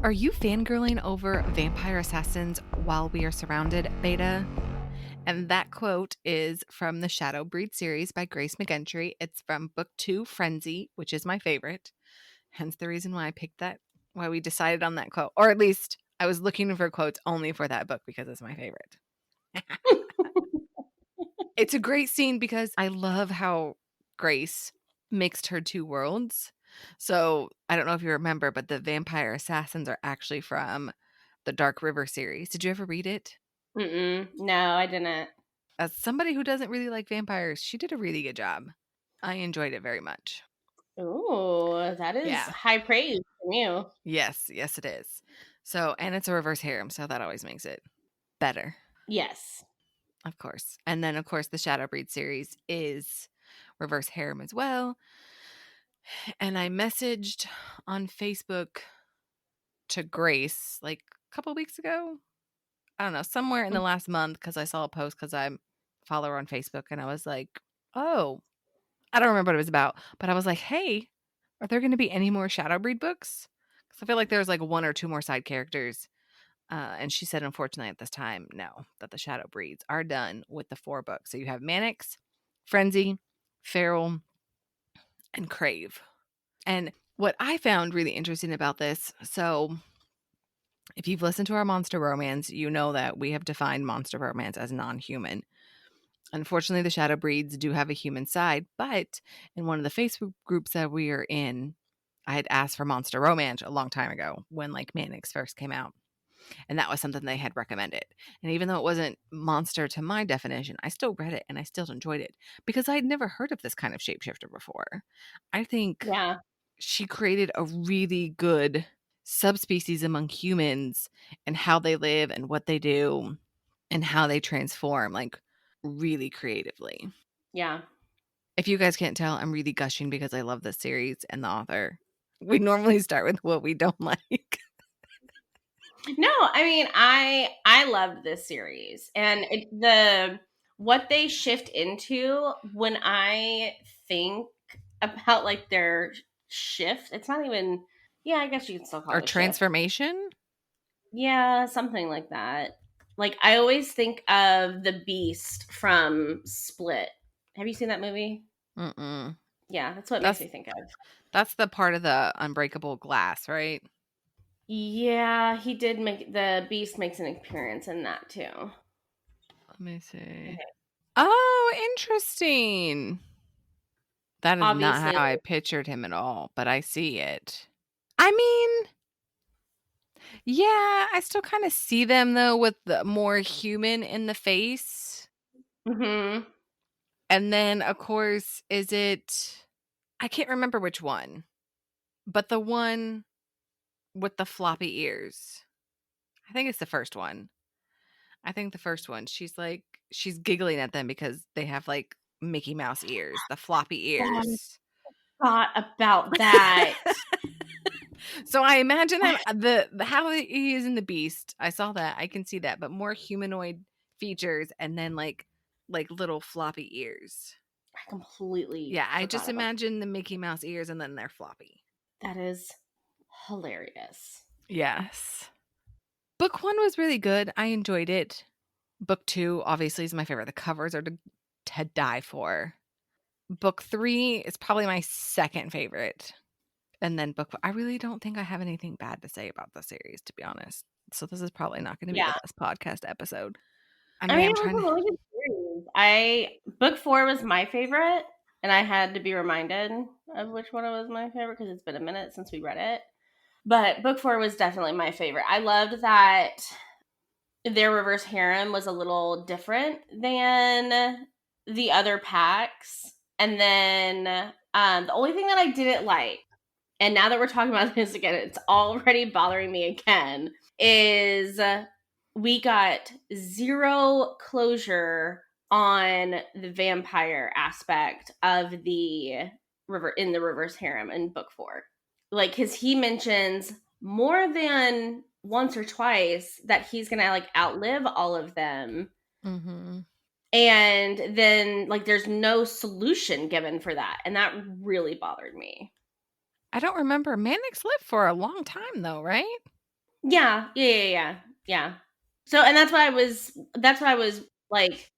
Are you fangirling over Vampire Assassins While We Are Surrounded beta? And that quote is from the Shadow Bred Series by Grace McGinty. It's from book 2, Frenzy, which is my favorite. Hence the reason why I picked that, why we decided on that quote. Or at least I was looking for quotes only for that book because it's my favorite. It's a great scene because I love how Grace mixed her two worlds. So I don't know if you remember, but the Vampire Assassins are actually from the Dark River series. Did you ever read it? No, I didn't. As somebody who doesn't really like vampires, she did a really good job. I enjoyed it very much. Ooh, that is Yeah. high praise from you. Yes, it is. So, and it's a reverse harem, so that always makes it better, Yes. of course. And then, of course, the Shadow Breed series is reverse harem as well. And I messaged on Facebook to Grace like a couple weeks ago. I don't know, somewhere in the last month because I saw a post because I follow her on Facebook and I was like, oh, I don't remember what it was about, but I was like, hey, are there going to be any more Shadow Breed books? Because I feel like there's like one or two more side characters. And she said, unfortunately, at this time, no, that the Shadow Breeds are done with the 4 books. So you have Mannix, Frenzy, Feral, and Crave. And what I found really interesting about this, so if you've listened to our Monster Romance, you know that we have defined Monster Romance as non-human. Unfortunately, the Shadow Breeds do have a human side, but in one of the Facebook groups that we are in, I had asked for Monster Romance a long time ago when like Mannix first came out. And that was something they had recommended. And even though it wasn't monster to my definition, I still read it and I still enjoyed it because I'd never heard of this kind of shapeshifter before. I think Yeah. she created a really good subspecies among humans and how they live and what they do and how they transform, like really creatively. Yeah. If you guys can't tell, I'm really gushing because I love this series and the author. We normally start with what we don't like. No, I mean, I loved this series, and the what they shift into when I think about like their shift. It's not even. Yeah, I guess you can still call Or it a shift. transformation. Yeah, something like that. Like I always think of the Beast from Split. Have you seen that movie? Mm-mm. Yeah, that's what it makes That's me think of. that's the part of the unbreakable glass, right? Yeah, he did make the Beast makes an appearance in that too. Let me see. Okay. Oh, interesting. That is not Obviously, how I pictured him at all, but I see it. I mean, yeah, I still kind of see them though with the more human in the face. hmm And then, of course, is it, I can't remember which one, but the one with the floppy ears. I think it's the first one. I think the first one, she's giggling at them because they have like Mickey Mouse ears, the floppy I ears. thought about that. So I imagine him the how he is in the Beast. I saw that. I can see that, but more humanoid features and then like little floppy ears. I completely Yeah, I just forgot about imagine the Mickey Mouse ears and then they're floppy. that. That is hilarious. Yes. Book 1 was really good. I enjoyed it. Book 2 obviously is my favorite. The covers are to die for. Book 3 is probably my second favorite. And then I really don't think I have anything bad to say about the series, to be honest. So this is probably not going to be Yeah. the best podcast episode. I I mean, mean, I'm it was trying a to. really good series. Book 4 was my favorite, and I had to be reminded of which one was my favorite because it's been a minute since we read it. But book 4 was definitely my favorite. I loved that their reverse harem was a little different than the other packs. And then the only thing that I didn't like, and now that we're talking about this again, it's already bothering me again, is we got zero closure on the vampire aspect of the reverse harem in book 4. Like, because he mentions more than once or twice that he's gonna like outlive all of them, Mm-hmm. and then like there's no solution given for that, and that really bothered me. I don't remember. Mannix lived for a long time, though, right? Yeah. So, and that's what I was like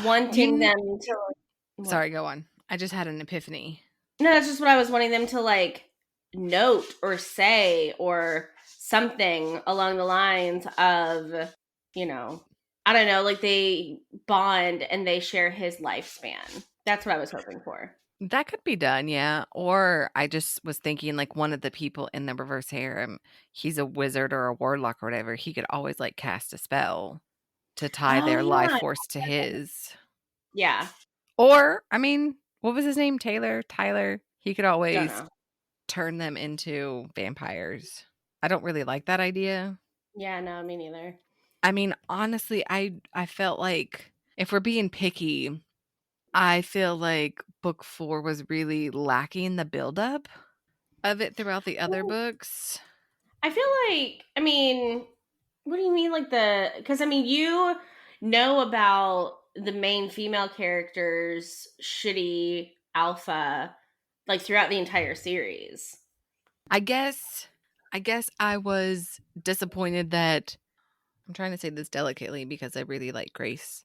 wanting You them to like, what? Sorry, go on. I just had an epiphany. No, that's just what I was wanting them to like note or say or something along the lines of, you know, I don't know, like they bond and they share his lifespan. That's what I was hoping for. That could be done, yeah. Or I just was thinking like one of the people in the reverse harem, he's a wizard or a warlock or whatever. He could always like cast a spell to tie Oh their life yeah. force to his. Yeah. Or, I mean, what was his name? Tyler. He could Don't always know. turn them into vampires. I don't really like that idea. Yeah, no, me neither. I mean, honestly, I felt like if we're being picky, I feel like book 4 was really lacking the buildup of it throughout the other books. I feel like, I mean, what do you mean, like because I mean, you know about the main female character's shitty alpha, like throughout the entire series. I guess I was disappointed that I'm trying to say this delicately because I really like Grace.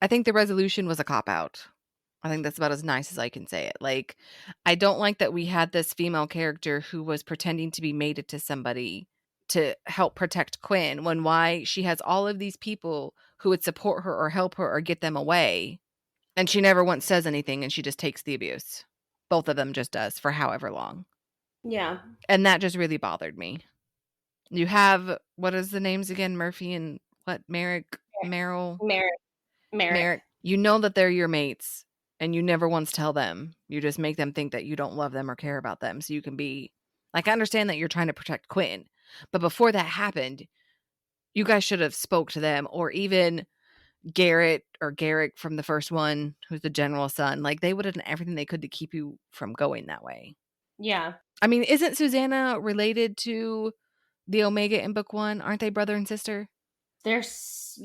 I think the resolution was a cop out. I think that's about as nice as I can say it. Like, I don't like that we had this female character who was pretending to be mated to somebody to help protect Quinn when why she has all of these people who would support her or help her or get them away. And she never once says anything and she just takes the abuse. Both of them just does for however long. Yeah. And that just really bothered me. You have, what is the names again? Murphy and what? Merrick, Merrill, Merrick. Merrick. Merrick. You know that they're your mates and you never once tell them. You just make them think that you don't love them or care about them. So you can be like, I understand that you're trying to protect Quinn. But before that happened, you guys should have spoke to them or even Garrett or Garrick from the first one, who's the general's son. Like they would have done everything they could to keep you from going that way. Yeah. I mean, isn't Susanna related to the Omega in book 1? Aren't they brother and sister? There's,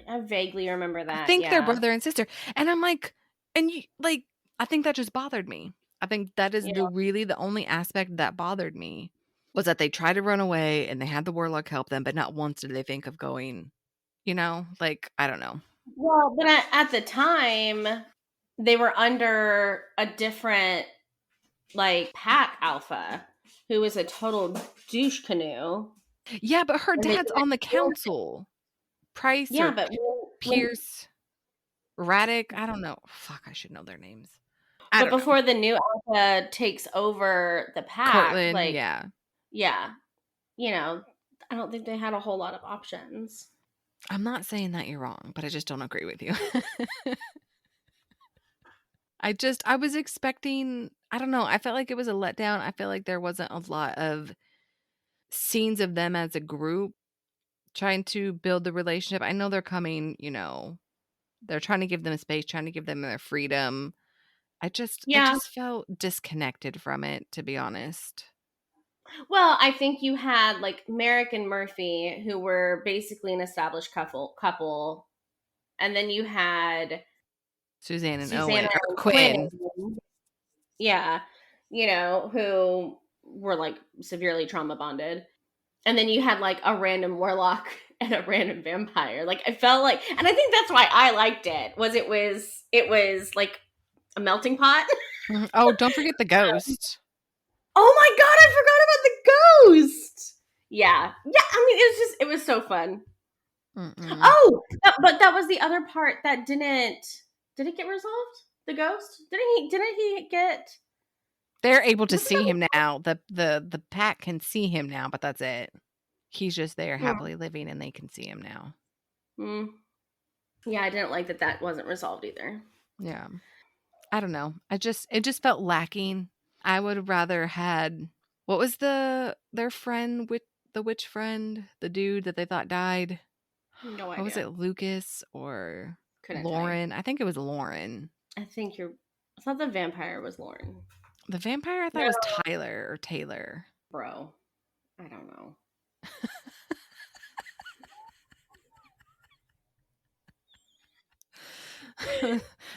I vaguely remember I that. think they're Yeah. brother and sister. And I'm like, and you like, I think that just bothered me. I think that is Yeah. the only aspect that bothered me was that they tried to run away and they had the warlock help them, but not once did they think of going, like, I don't know. Well, but at the time, they were under a different, like, pack alpha, who was a total douche canoe. Yeah, but her And they dad's on the council. Price yeah, or but Pierce, Raddick. I don't know. Fuck, I should know their names. I don't know. before the new alpha takes over the pack, Cortland, like, yeah. yeah, you know, I don't think they had a whole lot of options. I'm not saying that you're wrong, but I just don't agree with you. I was expecting, I don't know, I felt like it was a letdown. I feel like there wasn't a lot of scenes of them as a group trying to build the relationship. I know they're coming, they're trying to give them space, trying to give them their freedom. I Yeah. just felt disconnected from it, to be honest. Well, I think you had like Merrick and Murphy, who were basically an established couple, and then you had Suzanne and Susanna Owen or and Quinn, Quinn. yeah, who were like severely trauma bonded. And then you had like a random warlock and a random vampire. Like I felt like, and I think that's why I liked it. It was like a melting pot. Mhm. Oh, don't forget the ghost. Oh my god, I forgot about the ghost. Yeah, yeah. I mean, it was so fun. Mm-mm. Oh, but that was the other part that didn't. Did it get resolved? The ghost? Didn't he get? They're able to Was see that? him now. The pack can see him now, but that's it. He's just there Hmm. happily living and they can see him now. Hmm. Yeah, I didn't like that. That wasn't resolved either. Yeah. I don't know. It just felt lacking. I would have rather had what was their friend with the witch friend, the dude that they thought died? No What was it, idea. Lucas or Couldn't tell you. Lauren? I think it was Lauren. I think you're. I thought the vampire was Lauren. The vampire I thought No, was Tyler or Taylor. bro. I don't know.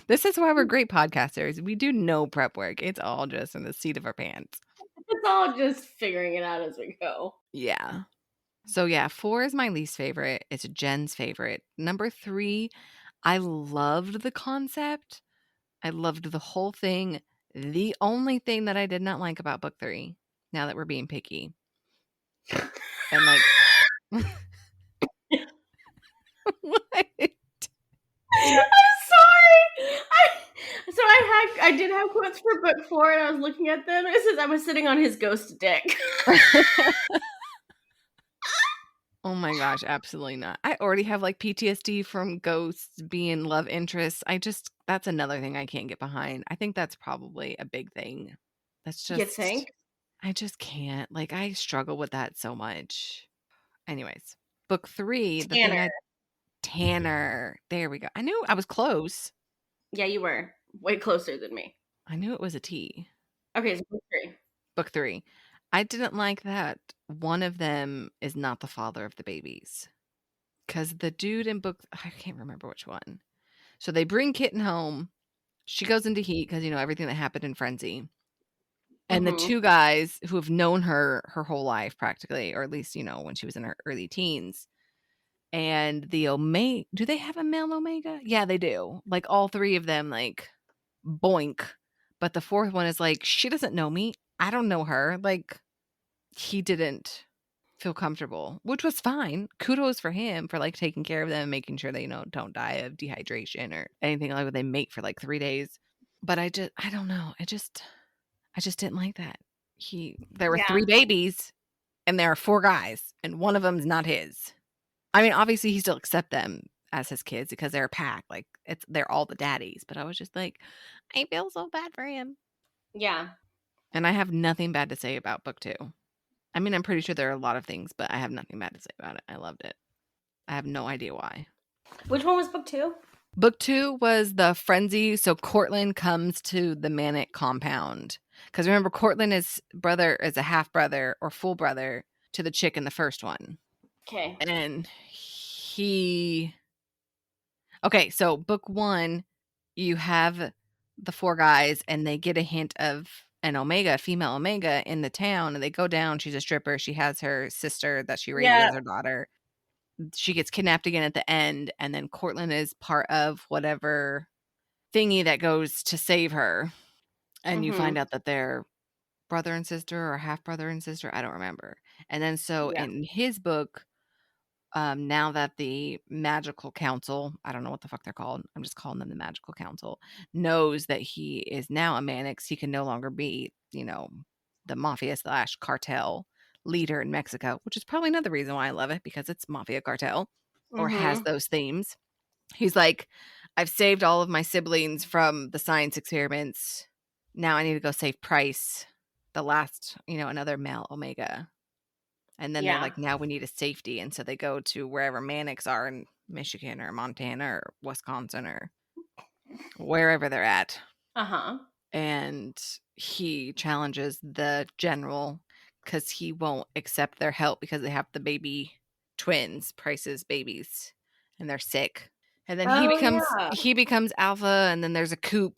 This is why we're great podcasters. We do no prep work. It's all just in the seat of our pants. It's all just figuring it out as we go. Yeah. So yeah, 4 is my least favorite. It's Jen's favorite. Number 3, I loved the concept. I loved the whole thing. The only thing that I did not like about book 3, now that we're being picky, and like what? I'm sorry. I did have quotes for book 4, and I was looking at them. It says I was sitting on his ghost dick. Oh my gosh, absolutely not. I already have like PTSD from ghosts being love interests. That's another thing I can't get behind. I think that's probably a big thing. That's You just think? I just can't. Like I struggle with that so much. Anyways, book 3, the thing Tanner. I Tanner. There we go. I knew I was close. Yeah, you were way closer than me. I knew it was a T. Okay, so book 3. Book 3. I didn't like that one of them is not the father of the babies. Cuz the dude in book I can't remember which one. So they bring Kitten home. She goes into heat cuz everything that happened in Frenzy. And the Mm-hmm. 2 guys who have known her whole life practically, or at least, when she was in her early teens. And the Omega, do they have a male Omega? Yeah, they do. Like all 3 of them, like boink. But the 4th one is like, she doesn't know me. I don't know her. Like he didn't feel comfortable, which was fine. Kudos for him for like taking care of them and making sure they, don't die of dehydration or anything like what they mate for like 3 days. But I don't know. I just didn't like that. There were 3 Yeah. babies and there are 4 guys and one of them's not his. I mean, obviously he still accept them as his kids because they're a pack. Like they're all the daddies. But I was just like, I feel so bad for him. Yeah. And I have nothing bad to say about book 2. I mean, I'm pretty sure there are a lot of things, but I have nothing bad to say about it. I loved it. I have no idea why. Which one was book 2? Book 2 was the frenzy. So Cortland comes to the Manic compound. Because remember, Cortland is a half brother or full brother to the chick in the first one. Okay. And he. Okay, so book 1, you have the 4 guys, and they get a hint of an Omega, female Omega, in the town, and they go down. She's a stripper. She has her sister that she raises Yeah. as her daughter. She gets kidnapped again at the end, and then Cortland is part of whatever thingy that goes to save her. And you Mm-hmm. find out that they're brother and sister or half brother and sister. I don't remember. And then so Yeah. in his book, now that the magical council, I don't know what the fuck they're called, I'm just calling them the magical council, knows that he is now a Mannix, he can no longer be, the mafia slash cartel leader in Mexico, which is probably another reason why I love it, because it's mafia cartel or has Mm-hmm. those themes. He's like, I've saved all of my siblings from the science experiments. Now I need to go save Price, the last, another male Omega. And then they're Yeah. like, now we need a safety. And so they go to wherever Mannix are in Michigan or Montana or Wisconsin or wherever they're at. Uh-huh. And he challenges the general because he won't accept their help because they have the baby twins, Price's babies, and they're sick. And then he Oh becomes yeah. he becomes alpha, and then there's a coup.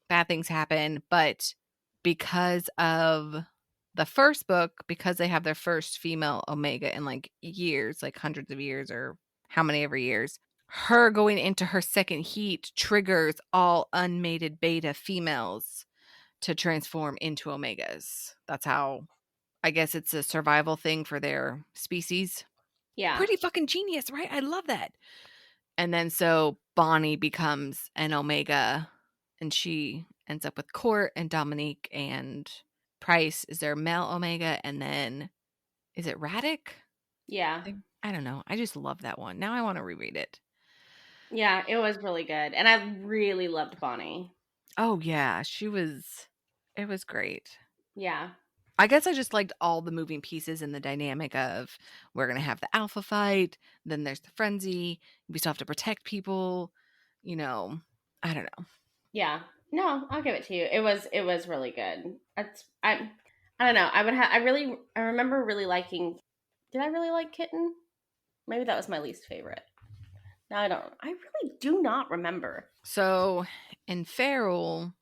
Bad things happen, but because of the first book, because they have their first female Omega in like years, like hundreds of years or how many ever years, her going into her second heat triggers all unmated beta females to transform into Omegas. That's how, I guess it's a survival thing for their species. Yeah. Pretty fucking genius, right? I love that. And then so Bonnie becomes an Omega and she ends up with Court and Dominique, and Price is their male Omega. And then is it Raddick? Yeah. I don't know. I just love that one. Now I want to reread it. Yeah, it was really good. And I really loved Bonnie. Oh yeah, it was great. Yeah. I guess I just liked all the moving pieces and the dynamic of we're going to have the alpha fight, then there's the frenzy, we still have to protect people, I don't know. Yeah. No, I'll give it to you. It was really good. I don't know. I remember really liking. Did I really like Kitten? Maybe that was my least favorite. No, I really do not remember. So in Feral,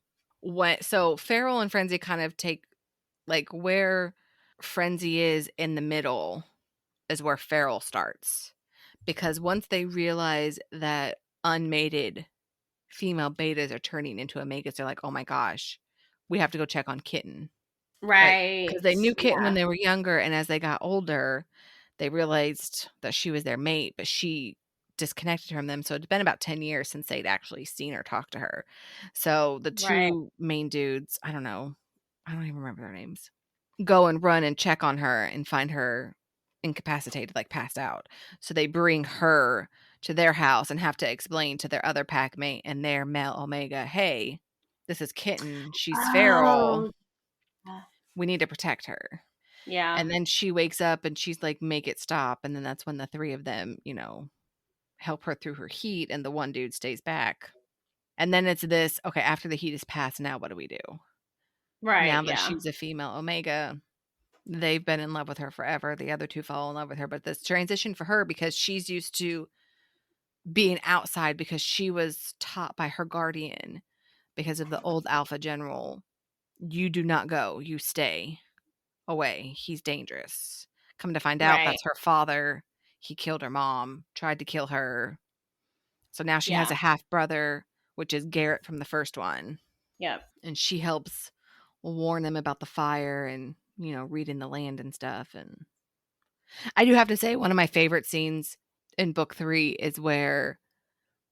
Feral and Frenzy kind of take like where Frenzy is in the middle. is where feral starts. Because once they realize that unmated female betas are turning into omegas, they're like, oh my gosh, we have to go check on Kitten. Right? Because Right. they knew Kitten when Yeah. they were younger, and as they got older, they realized that she was their mate, but she disconnected from them. So it's been about 10 years since they'd actually seen her talk to her. So the Right. two main dudes, I don't know, I don't even remember their names, go and run and check on her and find her incapacitated, like passed out. So they bring her to their house and have to explain to their other pack mate and their male omega, hey, this is Kitten. She's feral. Oh. We need to protect her. Yeah. And then she wakes up and she's like, make it stop. And then that's when the three of them, help her through her heat and the one dude stays back. And then it's this, okay, after the heat is passed, now what do we do? Right. Now that Yeah. she's a female omega, they've been in love with her forever. The other two fall in love with her, but this transition for her, because she's used to being outside, because she was taught by her guardian, because of the old alpha general, you do not go, you stay away. He's dangerous. Come to find out, Right. that's her father. He killed her mom, tried to kill her. So now she has a Yeah. half brother, which is Garrett from the first one. Yep. And she helps warn them about the fire and, reading the land and stuff. And I do have to say, one of my favorite scenes in book 3 is where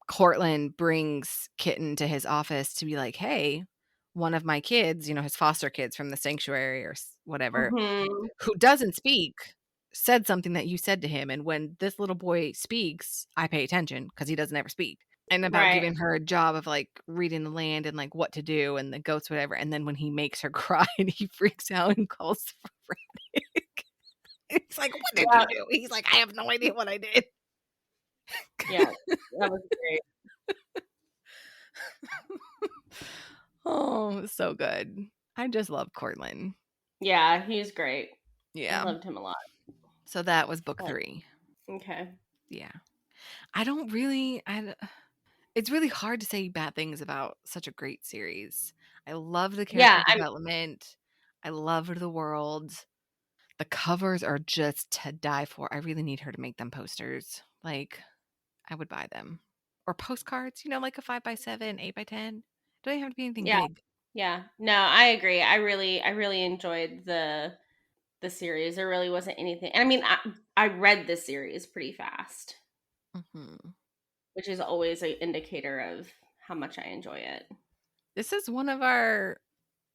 Cortland brings Kitten to his office to be like, hey, one of my kids, his foster kids from the sanctuary or whatever, Mhm. who doesn't speak, said something that you said to him. And when this little boy speaks, I pay attention because he doesn't ever speak. And about Right. giving her a job of like reading the land and like what to do and the goats, whatever. And then when he makes her cry and he freaks out and calls for Frantic, it's like, what did you Yeah. do? He's like, I have no idea what I did. Yeah. That was great. Oh, so good. I just love Cortland. Yeah, he's great. I Yeah. loved him a lot. So that was book But 3. okay. Yeah. I don't really, it's really hard to say bad things about such a great series. I love the character Yeah, I'm development. I loved the world. The covers are just to die for. I really need her to make them posters. Like, I would buy them. Or postcards, like a 5x7, 8x10. Don't even have to be anything yeah, big. yeah. No, I agree. I really enjoyed the series. There really wasn't anything. And I mean, I read the series pretty fast, Hmm. which is always an indicator of how much I enjoy it. This is one of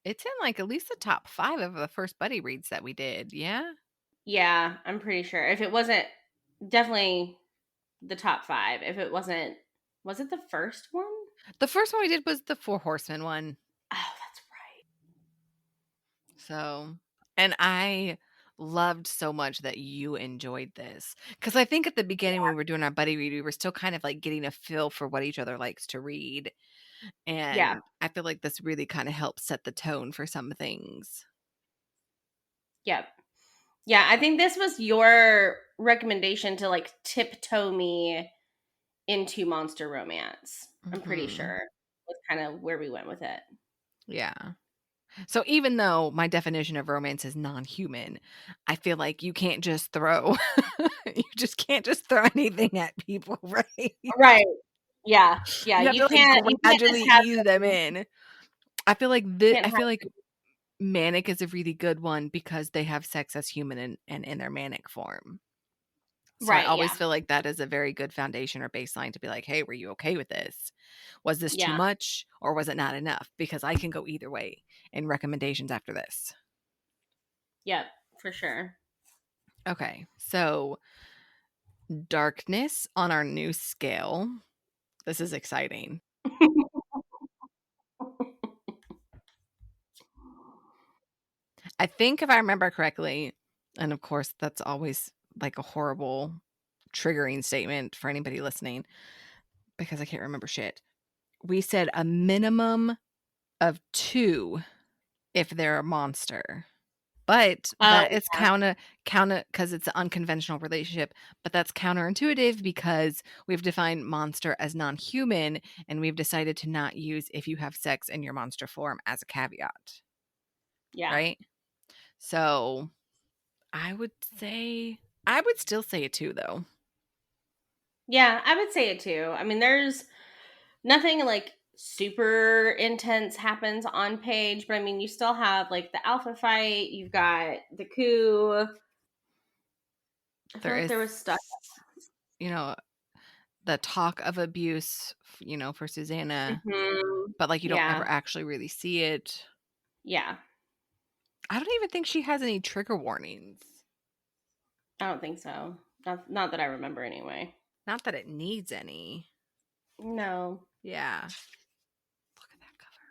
it's in like at least the top 5 of the first buddy reads that we did. Yeah. Yeah, I'm pretty sure. If it wasn't definitely the top 5, if it wasn't was it the first one? The first one we did was the Four Horsemen one. Oh, that's right. So, and I loved so much that you enjoyed this. Because I think at the beginning when we were doing our buddy read, we were still kind of like getting a feel for what each other likes to read. Yeah. And I feel like this really kind of helps set the tone for some things. Yep. Yeah, I think this was your recommendation to like tiptoe me into monster romance. I'm pretty Hmm. sure was kind of where we went with it. Yeah. So even though my definition of romance is non-human, I feel like you can't just throw you just can't just throw anything at people, right? Right. Yeah. Yeah. You have You to like can't just gradually have ease them them. in. I feel like Can't I have feel like manic is a really good one because they have sex as human and in their manic form. So I right. always Yeah. feel like that is a very good foundation or baseline to be like, hey, were you okay with this? Was this too Yeah. much or was it not enough? Because I can go either way in recommendations after this. Yep. For sure. Okay, so darkness on our new scale. This is exciting. I think if I remember correctly, and of course, that's always like a horrible triggering statement for anybody listening because I can't remember shit. We said a minimum of 2 if they're a monster. But Oh, that is counter because it's an unconventional relationship, but that's counterintuitive because we've defined monster as non-human and we've decided to not use if you have sex in your monster form as a caveat, yeah. right? So I would say I would still say a 2, though. Yeah, I would say it too. I mean, there's nothing like super intense happens on page, but I mean, you still have like the alpha fight, you've got the coup. I feel There like is, there was stuff. you know, the talk of abuse, for Susanna, Mhm. but, like, you don't ever Yeah. actually really see it. Yeah. I don't even think she has any trigger warnings. I don't think so. Not that I remember anyway. Not that it needs any. No. Yeah. Look at that cover.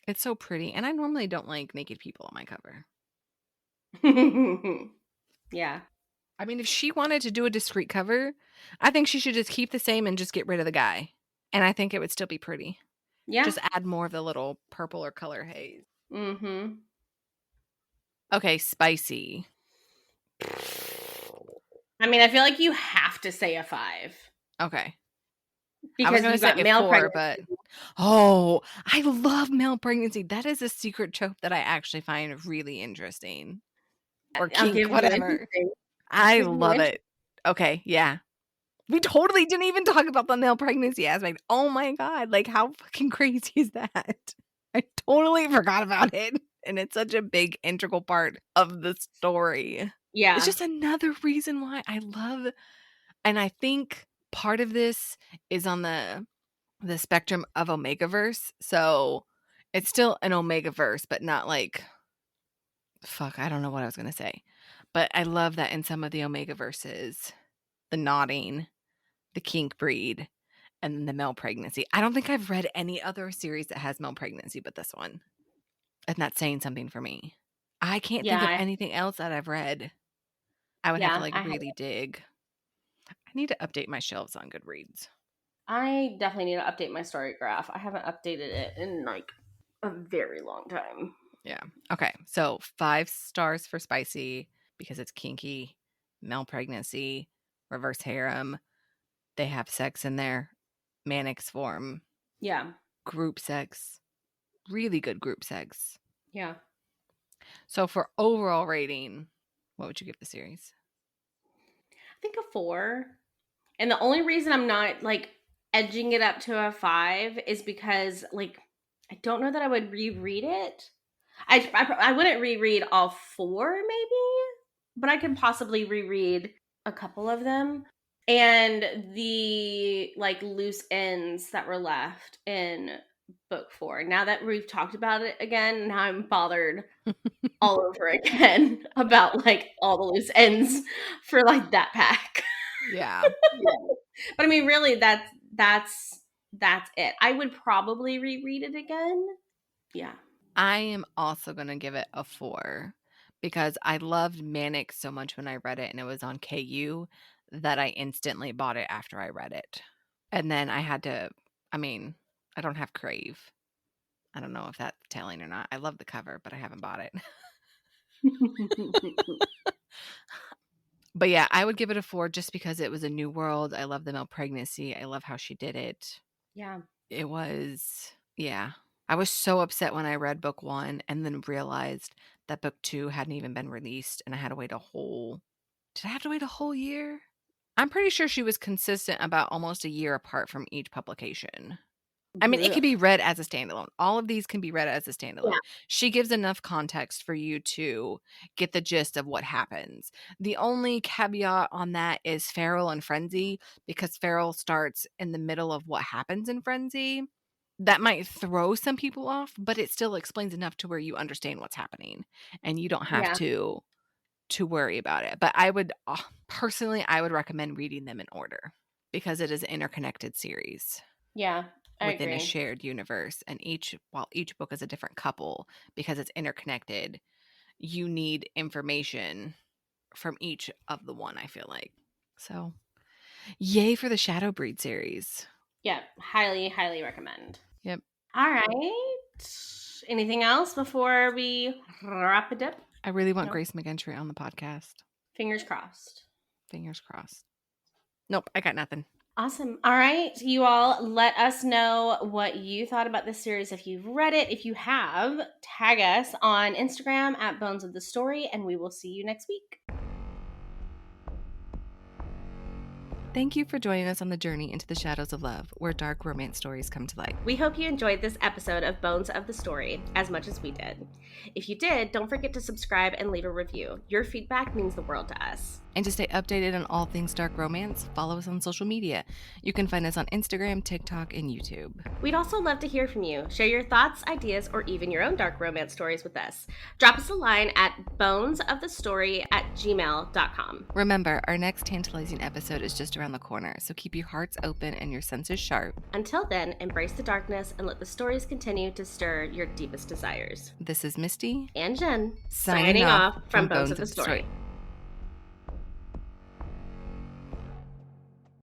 It's so pretty, and I normally don't like naked people on my cover. Yeah. I mean, if she wanted to do a discreet cover, I think she should just keep the same and just get rid of the guy, and I think it would still be pretty. Yeah. Just add more of the little purple or color haze. Mhm. Okay, spicy. I mean, I feel like you have to say a 5 Okay. I was because gonna you say got a male 4, pregnancy. but oh, I love male pregnancy. That is a secret trope that I actually find really interesting. Or I'll kink, give you whatever. interesting. I'll I give you love interesting. it. Okay, yeah. We totally didn't even talk about the male pregnancy aspect. Oh my god, like how fucking crazy is that? I totally forgot about it. And it's such a big integral part of the story. It's Yeah. just another reason why I love, and I think part of this is on the spectrum of omegaverse. So it's still an omegaverse, but not like, fuck, I don't know what I was gonna say. But I love that in some of the omegaverses, the nodding, the kink breed, and the male pregnancy. I don't think I've read any other series that has male pregnancy but this one. And that's saying something for me. I can't think of Yeah. anything else that I've read. I would have to Yeah. like really dig. I need to update my shelves on Goodreads. I definitely need to update my story graph. I haven't updated it in like a very long time. Yeah. Okay. So 5 stars for spicy because it's kinky, male pregnancy, reverse harem. They have sex in there, manic form, Yeah. group sex, really good group sex. Yeah. So for overall rating, what would you give the series? I think a 4. And the only reason I'm not like edging it up to a 5 is because like I don't know that I would reread it. I wouldn't reread all 4 maybe, but I could possibly reread a couple of them. And the like loose ends that were left in book 4. Now that we've talked about it again, now I'm bothered all over again about like all the loose ends for like that pack. Yeah. But I mean, really, that's it. I would probably reread it again. Yeah. I am also going to give it a 4 because I loved Manic so much when I read it and it was on KU that I instantly bought it after I read it. And then I had to, I mean, I don't have Crave. I don't know if that's telling or not. I love the cover, but I haven't bought it. But yeah, I would give it a 4 just because it was a new world. I love the male pregnancy. I love how she did it. Yeah. It was, yeah. I was so upset when I read book 1 and then realized that book 2 hadn't even been released and I had to wait did I have to wait a whole year? I'm pretty sure she was consistent about almost a year apart from each publication. I mean, it Ugh. can be read as a standalone. All of these can be read as a Yeah. standalone. She gives enough context for you to get the gist of what happens. The only caveat on that is Feral and Frenzy, because Feral starts in the middle of what happens in Frenzy. That might throw some people off, but it still explains enough to where you understand what's happening and you don't have Yeah. to worry about it. But I would personally, I would recommend reading them in order because it is an interconnected series Yeah. I within a agree. shared universe, and while each book is a different couple because it's interconnected, you need information from each of the one, I feel like. So yay for the Shadow Breed series. Yeah. Highly, highly recommend. Yep. All right. Anything else before we wrap it up? I really want No. Grace McGinty on the podcast. Fingers crossed. Fingers crossed. Nope, I got nothing. Awesome. All right. You all let us know what you thought about this series. If you've read it, if you have, tag us on Instagram at Bones of the Story, and we will see you next week. Thank you for joining us on the journey into the shadows of love, where dark romance stories come to light. We hope you enjoyed this episode of Bones of the Story as much as we did. If you did, don't forget to subscribe and leave a review. Your feedback means the world to us. And to stay updated on all things dark romance, follow us on social media. You can find us on Instagram, TikTok, and YouTube. We'd also love to hear from you. Share your thoughts, ideas, or even your own dark romance stories with us. Drop us a line at bonesofthestory@gmail.com. Remember, our next tantalizing episode is just around the corner, so keep your hearts open and your senses sharp. Until then, embrace the darkness and let the stories continue to stir your deepest desires. This is Misty And Jenn, signing off from Bones of the Story.